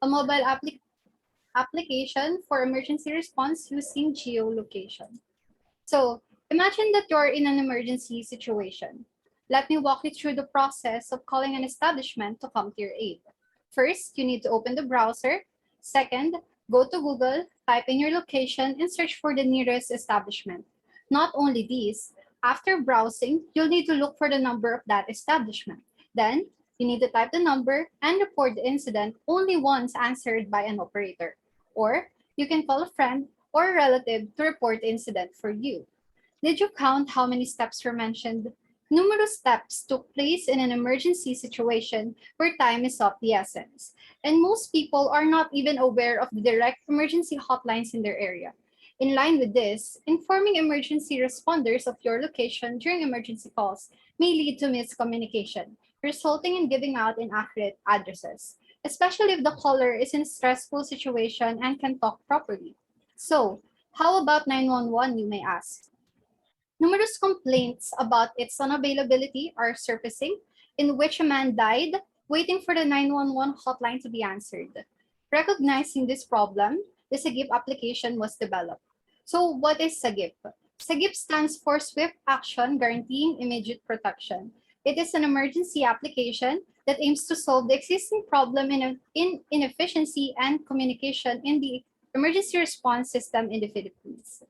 a mobile application for emergency response using geolocation. So imagine that you're in an emergency situation. Let me walk you through the process of calling an establishment to come to your aid. First, you need to open the browser. Second, go to Google, type in your location, and search for the nearest establishment. Not only these, after browsing, you'll need to look for the number of that establishment. Then, you need to type the number and report the incident only once answered by an operator. Or, you can call a friend or a relative to report the incident for you. Did you count how many steps were mentioned? Numerous steps took place in an emergency situation where time is of the essence, and most people are not even aware of the direct emergency hotlines in their area. In line with this, informing emergency responders of your location during emergency calls may lead to miscommunication, resulting in giving out inaccurate addresses, especially if the caller is in a stressful situation and can talk properly. So, how about 911, you may ask? Numerous complaints about its unavailability are surfacing, in which a man died waiting for the 911 hotline to be answered. Recognizing this problem, the SAGIP application was developed. So what is SAGIP? SAGIP stands for Swift Action Guaranteeing Immediate Protection. It is an emergency application that aims to solve the existing problem in inefficiency and communication in the emergency response system in the Philippines.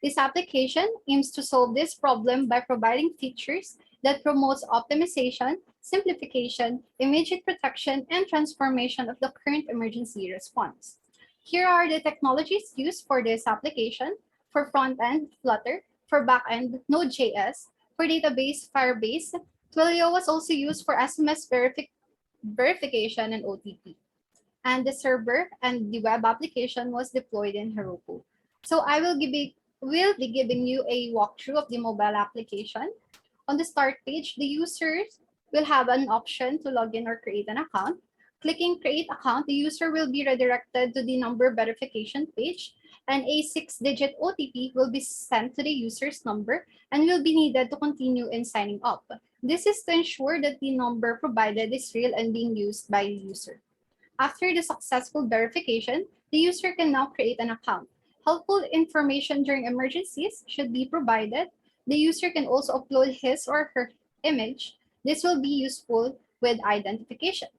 This application aims to solve this problem by providing features that promotes optimization, simplification, immediate protection, and transformation of the current emergency response. Here are the technologies used for this application. For front-end, Flutter; for back-end, Node.js; for database, Firebase. Twilio was also used for SMS verification and OTP. And the server and the web application was deployed in Heroku. So I will be giving you a walkthrough of the mobile application. On the start page, the users will have an option to log in or create an account. Clicking Create Account, the user will be redirected to the number verification page, and a 6-digit OTP will be sent to the user's number and will be needed to continue in signing up. This is to ensure that the number provided is real and being used by the user. After the successful verification, the user can now create an account. Helpful information during emergencies should be provided. The user can also upload his or her image. This will be useful with identification.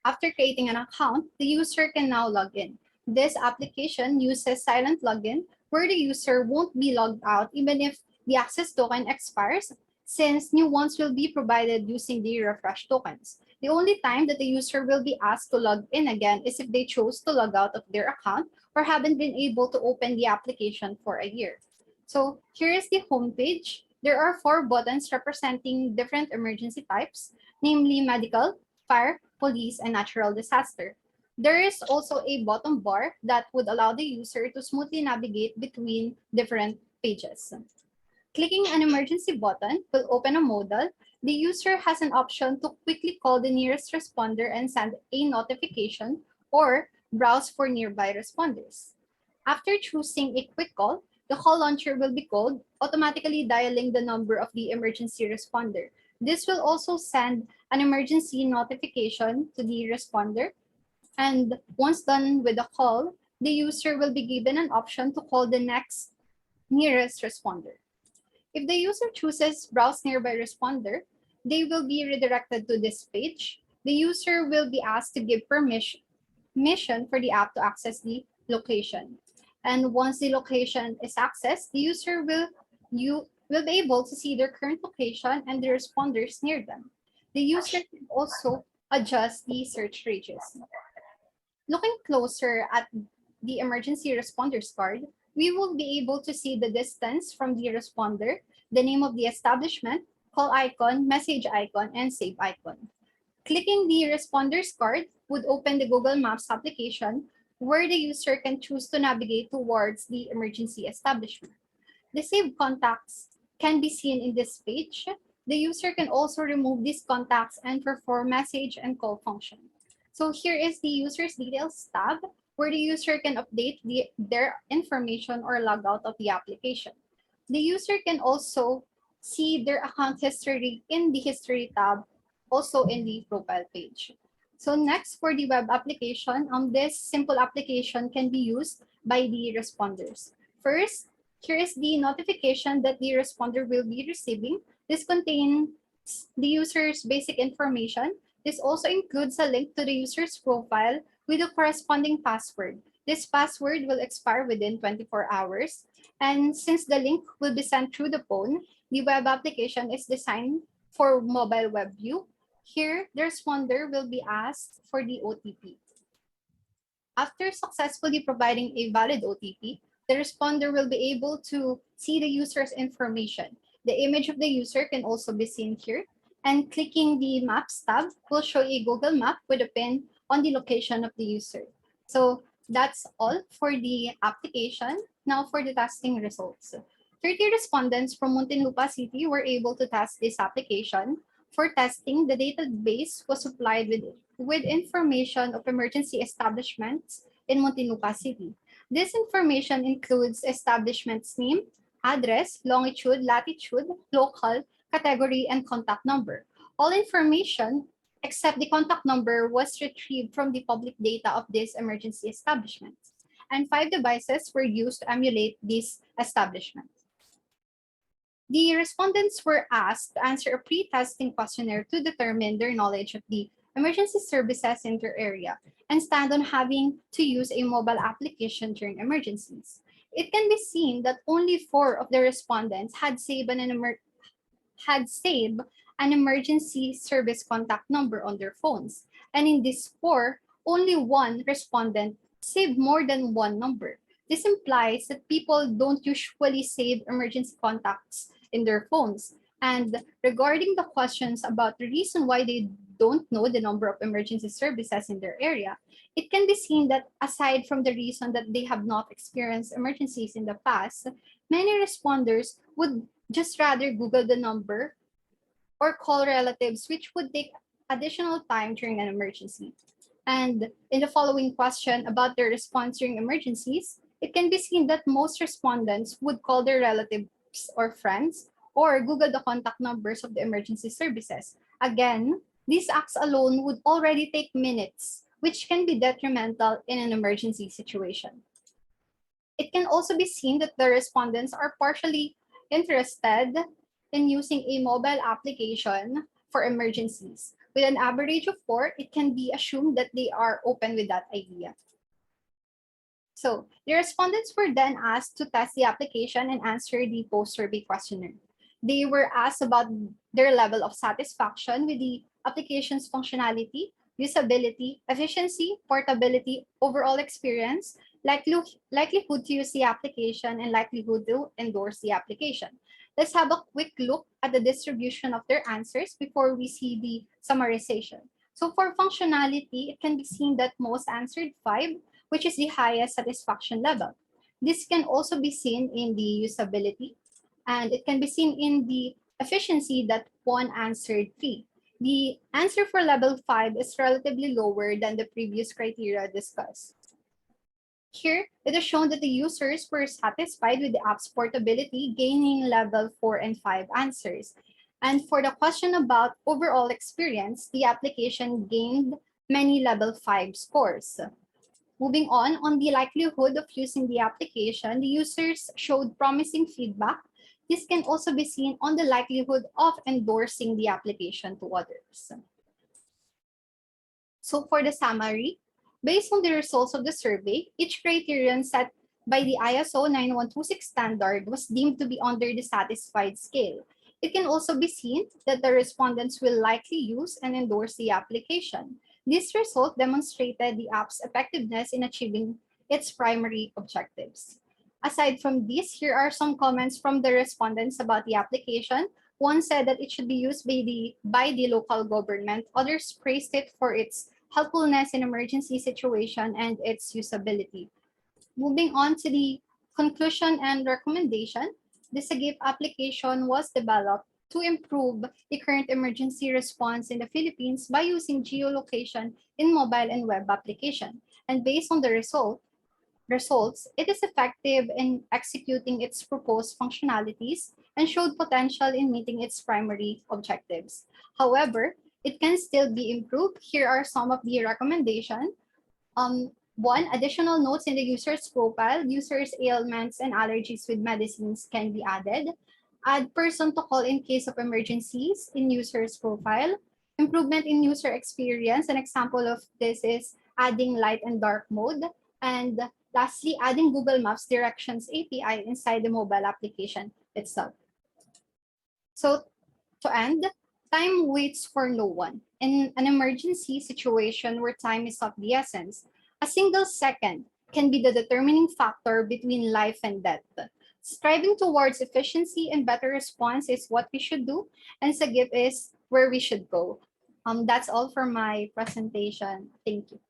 After creating an account, the user can now log in. This application uses silent login, where the user won't be logged out even if the access token expires, since new ones will be provided using the refresh tokens. The only time that the user will be asked to log in again is if they chose to log out of their account or haven't been able to open the application for a year. So here is the home page. There are 4 buttons representing different emergency types, namely medical, fire, police, and natural disaster. There is also a bottom bar that would allow the user to smoothly navigate between different pages. Clicking an emergency button will open a modal. The user has an option to quickly call the nearest responder and send a notification or browse for nearby responders. After choosing a quick call, the call launcher will be called, automatically dialing the number of the emergency responder. This will also send an emergency notification to the responder. And once done with the call, the user will be given an option to call the next nearest responder. If the user chooses Browse Nearby Responder, they will be redirected to this page. The user will be asked to give permission for the app to access the location. And once the location is accessed, the user will be able to see their current location and the responders near them. The user can also adjust the search radius. Looking closer at the emergency responders card, we will be able to see the distance from the responder, the name of the establishment, call icon, message icon, and save icon. Clicking the responders card would open the Google Maps application, where the user can choose to navigate towards the emergency establishment. The saved contacts can be seen in this page. The user can also remove these contacts and perform message and call function. So here is the user's details tab, where the user can update their information or log out of the application. The user can also see their account history in the history tab, also in the profile page. So next, for the web application, this simple application can be used by the responders. First, here is the notification that the responder will be receiving. This contains the user's basic information. This also includes a link to the user's profile with a corresponding password. This password will expire within 24 hours. And since the link will be sent through the phone, the web application is designed for mobile web view. Here, the responder will be asked for the OTP. After successfully providing a valid OTP, the responder will be able to see the user's information. The image of the user can also be seen here, and clicking the Maps tab will show a Google map with a pin on the location of the user. So that's all for the application. Now for the testing results. 30 respondents from Muntinlupa City were able to test this application. For testing, the database was supplied with information of emergency establishments in Muntinlupa City. This information includes establishment's name, address, longitude, latitude, local, category, and contact number. All information except the contact number was retrieved from the public data of these emergency establishments. And 5 devices were used to emulate these establishments. The respondents were asked to answer a pre-testing questionnaire to determine their knowledge of the emergency services in their area and stand on having to use a mobile application during emergencies. It can be seen that only 4 of the respondents had saved an emergency service contact number on their phones. And in this 4, only 1 respondent saved more than 1 number. This implies that people don't usually save emergency contacts in their phones. And regarding the questions about the reason why they don't know the number of emergency services in their area, it can be seen that aside from the reason that they have not experienced emergencies in the past, many responders would just rather Google the number or call relatives, which would take additional time during an emergency. And in the following question about their response during emergencies, it can be seen that most respondents would call their relatives or friends or Google the contact numbers of the emergency services. Again, these acts alone would already take minutes, which can be detrimental in an emergency situation. It can also be seen that the respondents are partially interested in using a mobile application for emergencies. With an average of 4, it can be assumed that they are open with that idea. So the respondents were then asked to test the application and answer the post-survey questionnaire. They were asked about their level of satisfaction with the application's functionality, usability, efficiency, portability, overall experience, likelihood to use the application, and likelihood to endorse the application. Let's have a quick look at the distribution of their answers before we see the summarization. So for functionality, it can be seen that most answered 5, which is the highest satisfaction level. This can also be seen in the usability, and it can be seen in the efficiency that 1 answered 3. The answer for level 5 is relatively lower than the previous criteria discussed. Here, it is shown that the users were satisfied with the app's portability, gaining level 4 and 5 answers. And for the question about overall experience, the application gained many level 5 scores. Moving on the likelihood of using the application, the users showed promising feedback. This can also be seen on the likelihood of endorsing the application to others. So for the summary, based on the results of the survey, each criterion set by the ISO 9126 standard was deemed to be under the satisfied scale. It can also be seen that the respondents will likely use and endorse the application. This result demonstrated the app's effectiveness in achieving its primary objectives. Aside from this, here are some comments from the respondents about the application. One said that it should be used by the local government. Others praised it for its helpfulness in emergency situation and its usability. Moving on to the conclusion and recommendation, the SAGIP application was developed to improve the current emergency response in the Philippines by using geolocation in mobile and web application. And based on the results, it is effective in executing its proposed functionalities and showed potential in meeting its primary objectives. However, it can still be improved. Here are some of the recommendations. One, additional notes in the user's profile, users' ailments and allergies with medicines can be added. Add person to call in case of emergencies in user's profile. Improvement in user experience. An example of this is adding light and dark mode. And lastly, adding Google Maps directions API inside the mobile application itself. So to end, time waits for no one. In an emergency situation where time is of the essence, a single second can be the determining factor between life and death. Striving towards efficiency and better response is what we should do, and SAGIP is where we should go. That's all for my presentation. Thank you.